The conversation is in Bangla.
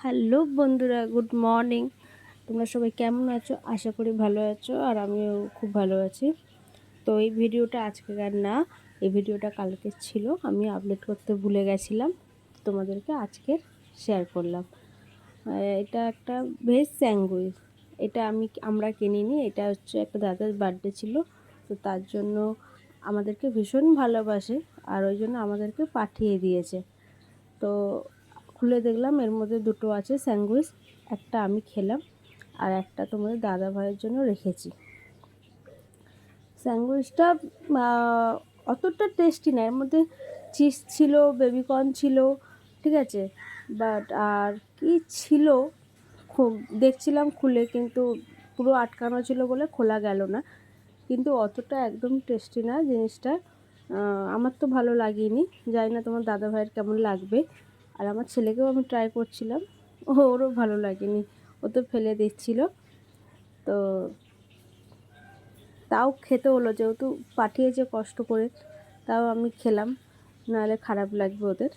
হ্যালো বন্ধুরা, গুড মর্নিং। তোমরা সবাই কেমন আছো? আশা করি ভালো আছো, আর আমিও খুব ভালো আছি। তো এই ভিডিওটা আজকের না, এই ভিডিওটা কালকে ছিল, আমি আপলোড করতে ভুলে গেছিলাম, তোমাদেরকে আজকে শেয়ার করলাম। এটা একটা ভেজ স্যান্ডউইচ। এটা আমরা কিনিনি, এটা হচ্ছে একটা দাদার বার্থডে ছিল, তো তার জন্য আমাদেরকে ভীষণ ভালোবাসে, আর ওই জন্য আমাদেরকে পাঠিয়ে দিয়েছে। তো খুলে দেখলাম এর মধ্যে দুটো আছে স্যান্ডউইচ, একটা আমি খেলাম আর একটা তোমাদের দাদা ভাইয়ের জন্য রেখেছি। স্যান্ডউইচটা অতটা টেস্টি না, এর মধ্যে চিজ ছিল, বেবিকর্ন ছিল, ঠিক আছে, বাট আর কি ছিল খুব দেখছিলাম খুলে, কিন্তু পুরো আটকানো ছিল বলে খোলা গেল না। কিন্তু অতটা একদম টেস্টি না জিনিসটা, আমার তো ভালো লাগেনি, জানি না তোমার দাদা ভাইয়ের কেমন লাগবে। আর আমার ছেলেকেও আমি ট্রাই করছিলাম, ওরও ভালো লাগেনি, ও তো ফেলে দিচ্ছিল। তো তাও খেতে হলো, যেহেতু পাঠিয়েছে কষ্ট করে, তাও আমি খেলাম, নাহলে খারাপ লাগবে ওদের।